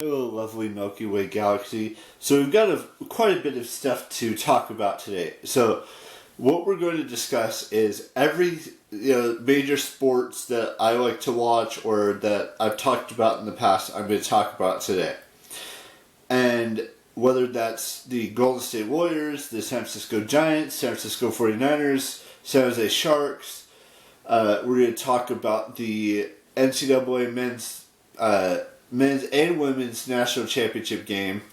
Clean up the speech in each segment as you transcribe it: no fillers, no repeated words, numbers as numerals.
Hello, lovely Milky Way galaxy. So we've got quite a bit of stuff to talk about today. So what we're going to discuss is every major sports that I like to watch or that I've talked about in the past. I'm going to talk about today, and whether that's the Golden State Warriors, the San Francisco Giants, San Francisco 49ers, San Jose Sharks. We're going to talk about the NCAA men's and women's national championship game.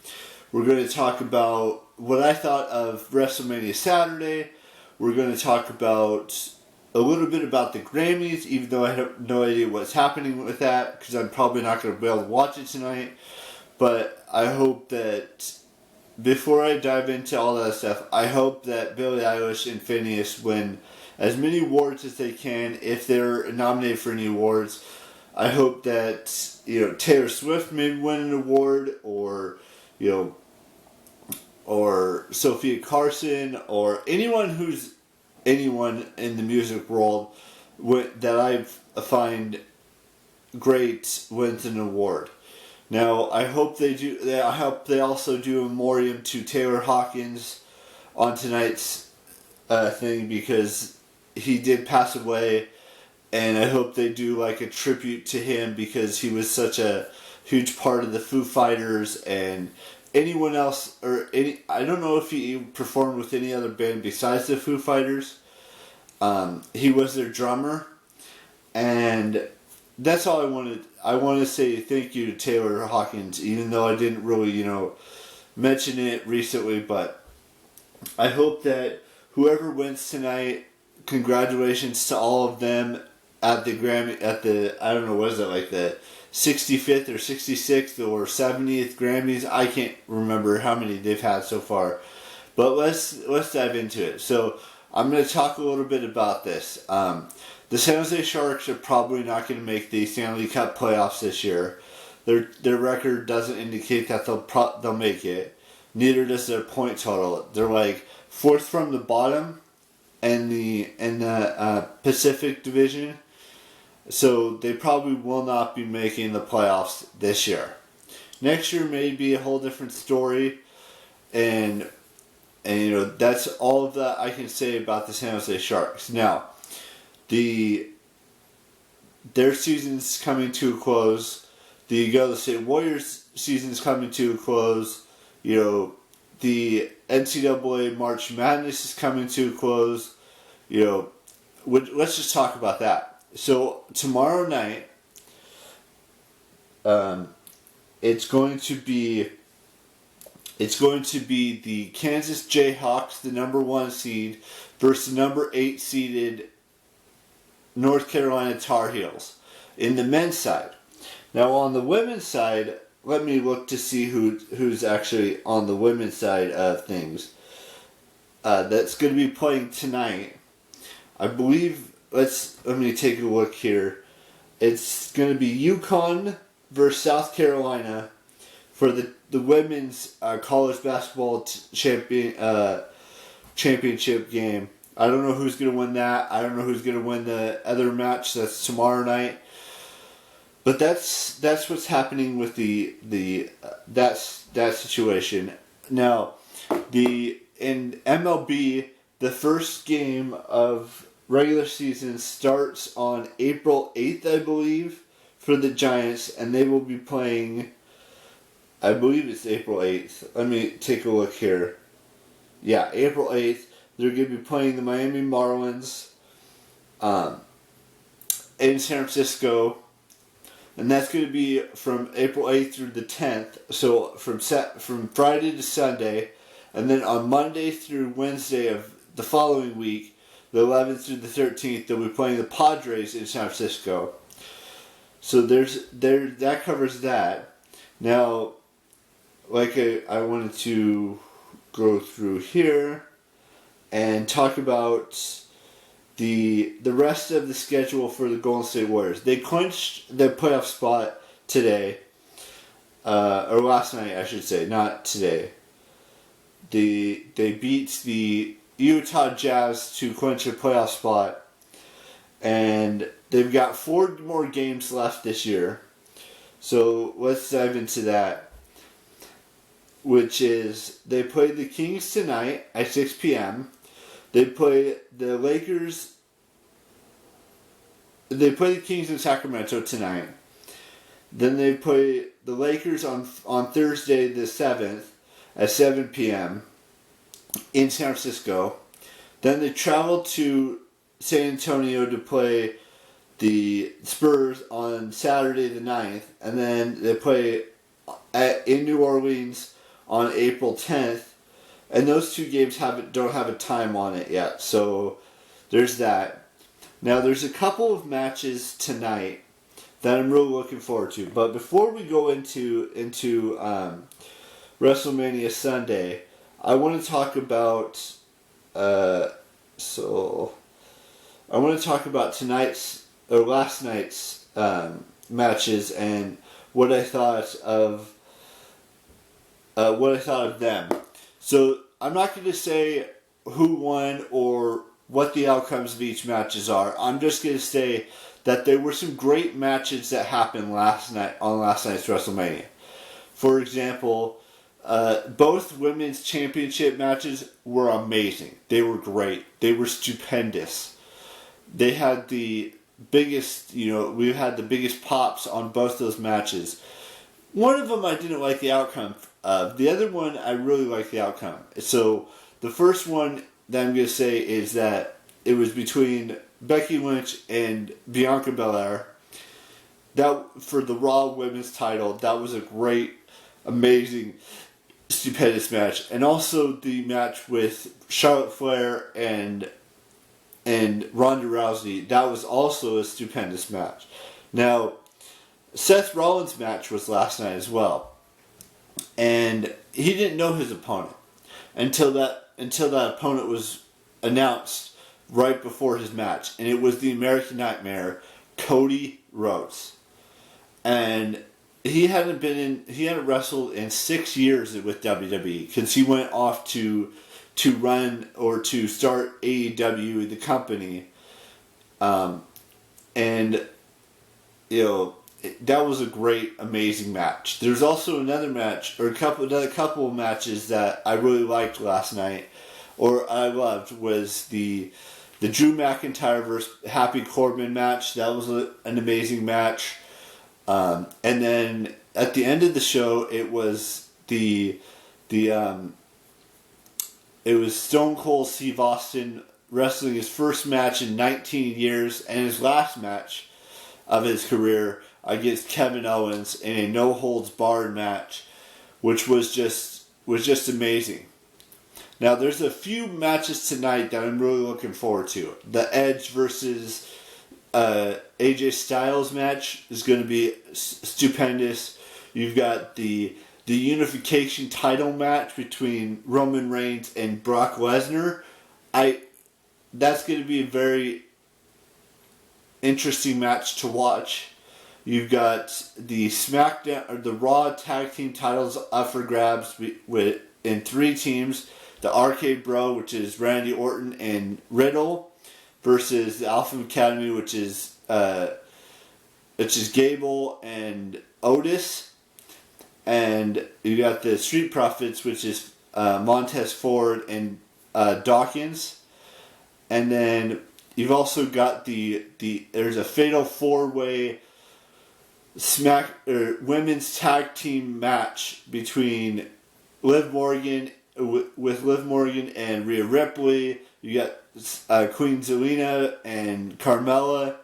We're going to talk about what I thought of WrestleMania Saturday. We're going to talk about a little bit about the Grammys, even though I have no idea what's happening with that, because I'm probably not going to be able to watch it tonight. But I hope that before I dive into all that stuff, I hope that Billie Eilish and Phineas win as many awards as they can if they're nominated for any awards. I hope that Taylor Swift may win an award, or or Sophia Carson, or anyone in the music world that I find great wins an award. Now I hope they do. I hope they also do a memoriam to Taylor Hawkins on tonight's thing, because he did pass away. And I hope they do like a tribute to him, because he was such a huge part of the Foo Fighters and anyone else, I don't know if he performed with any other band besides the Foo Fighters. He was their drummer, and that's all I wanted. I want to say thank you to Taylor Hawkins, even though I didn't really, mention it recently, but I hope that whoever wins tonight, congratulations to all of them at the Grammy, I don't know, what is it, like the 65th or 66th or 70th Grammys? I can't remember how many they've had so far. But let's dive into it. So I'm going to talk a little bit about this. The San Jose Sharks are probably not going to make the Stanley Cup playoffs this year. Their record doesn't indicate that they'll make it. Neither does their point total. They're like fourth from the bottom in the Pacific Division, so they probably will not be making the playoffs this year. Next year may be a whole different story, and that's all that I can say about the San Jose Sharks. Now, their season's coming to a close. The Golden State Warriors season's coming to a close. The NCAA March Madness is coming to a close. Let's just talk about that. So tomorrow night, it's going to be the Kansas Jayhawks, the number 1 seed, versus the number 8 seeded North Carolina Tar Heels in the men's side. Now on the women's side, let me look to see who's actually on the women's side of things. That's going to be playing tonight. I believe, let me take a look here. It's going to be UConn versus South Carolina for the women's college basketball championship game. I don't know who's going to win that. I don't know who's going to win the other match that's tomorrow night. But that's what's happening with that situation. Now, in MLB, the first game of regular season starts on April 8th, I believe, for the Giants, and they will be playing, I believe it's April 8th. Let me take a look here. Yeah, April 8th. They're going to be playing the Miami Marlins in San Francisco. And that's going to be from April 8th through the 10th. So from Friday to Sunday. And then on Monday through Wednesday of the following week, the 11th through the 13th, they'll be playing the Padres in San Francisco. So that covers that. Now, I wanted to go through here and talk about the rest of the schedule for the Golden State Warriors. They clinched the playoff spot today, or last night, I should say, not today. They beat the Utah Jazz to clinch a playoff spot, and they've got 4 more games left this year. So let's dive into that. Which is, they play the Kings tonight at 6 p.m. They play the Lakers. They play the Kings in Sacramento tonight. Then they play the Lakers on Thursday the 7th at 7 p.m. in San Francisco. Then they travel to San Antonio to play the Spurs on Saturday the 9th. And then they play in New Orleans on April 10th. And those two games don't have a time on it yet. So there's that. Now there's a couple of matches tonight that I'm really looking forward to. But before we go into WrestleMania Sunday, I want to talk about last night's matches and what I thought of them. So I'm not going to say who won or what the outcomes of each matches are. I'm just going to say that there were some great matches that happened last night's WrestleMania. For example, both women's championship matches were amazing. They were great. They were stupendous. They had the biggest, we had the biggest pops on both those matches. One of them I didn't like the outcome of. The other one I really liked the outcome. So the first one that I'm going to say is that it was between Becky Lynch and Bianca Belair. That for the Raw Women's title, that was a great, amazing, stupendous match. And also the match with Charlotte Flair and Ronda Rousey, that was also a stupendous match. Now, Seth Rollins' match was last night as well. And he didn't know his opponent until that opponent was announced right before his match. And it was the American Nightmare, Cody Rhodes. And he hadn't wrestled in 6 years with WWE because he went off to run or to start AEW, the company. That was a great, amazing match. There's also another match, or another couple of matches that I really liked last night, or I loved, was the Drew McIntyre versus Happy Corbin match. That was an amazing match. And then at the end of the show, it was it was Stone Cold Steve Austin wrestling his first match in 19 years and his last match of his career against Kevin Owens in a no-holds-barred match, which was just amazing. Now, there's a few matches tonight that I'm really looking forward to. The Edge versus AJ Styles match is going to be stupendous. You've got the unification title match between Roman Reigns and Brock Lesnar. That's going to be a very interesting match to watch. You've got the SmackDown or the Raw tag team titles up for grabs in 3 teams. The Arcade Bro, which is Randy Orton and Riddle, versus the Alpha Academy, which is Gable and Otis. And you got the Street Profits, which is Montez Ford and Dawkins. And then you've also got there's a Fatal 4-Way women's tag team match between Liv Morgan and Rhea Ripley. You got Queen Zelina and Carmella,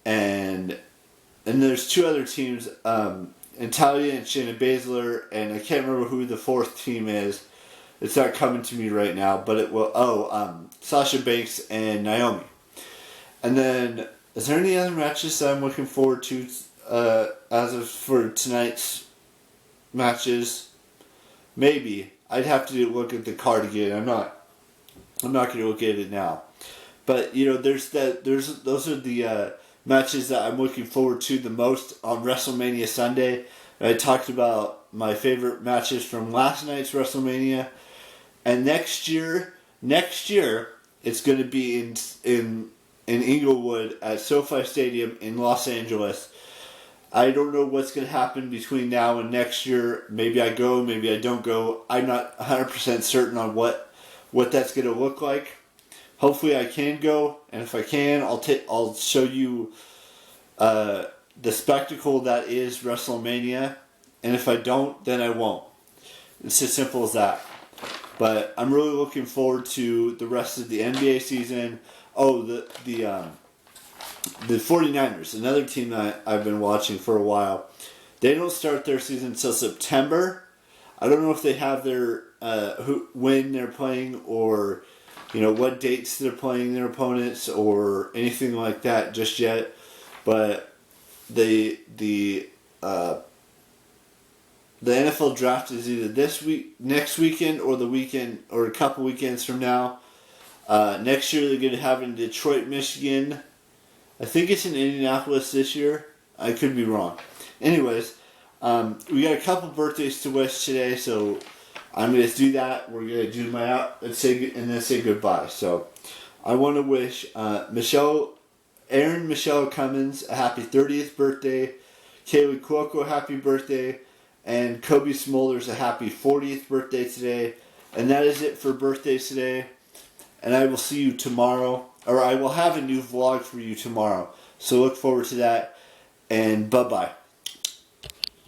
and there's 2 other teams, Natalia and Shayna Baszler, and I can't remember who the 4th team is. It's not coming to me right now, but it will. Sasha Banks and Naomi. And then, is there any other matches that I'm looking forward to for tonight's matches? Maybe. I'd have to look at the card again. I'm not going to look at it now. But those are the matches that I'm looking forward to the most on WrestleMania Sunday. And I talked about my favorite matches from last night's WrestleMania. And next year it's going to be in Inglewood at SoFi Stadium in Los Angeles. I don't know what's going to happen between now and next year. Maybe I go, maybe I don't go. I'm not 100% certain on what that's going to look like. Hopefully I can go, and if I can, I'll show you the spectacle that is WrestleMania, and if I don't, then I won't. It's as simple as that. But I'm really looking forward to the rest of the NBA season. Oh, the 49ers, another team that I've been watching for a while. They don't start their season until September. I don't know if they have their when they're playing, or what dates they're playing their opponents, or anything like that just yet. But the NFL draft is either this week, next weekend, or the weekend, or a couple weekends from now. Next year they're going to have it in Detroit, Michigan. I think it's in Indianapolis this year. I could be wrong. Anyways, we got a couple birthdays to wish today, so I'm going to do that. We're going to do my out and then say goodbye. So I want to wish Erin Michelle Cummins a happy 30th birthday, Kaylee Cuoco a happy birthday, and Kobe Smulders a happy 40th birthday today. And that is it for birthdays today. And I will see you tomorrow, or I will have a new vlog for you tomorrow. So look forward to that, and bye-bye.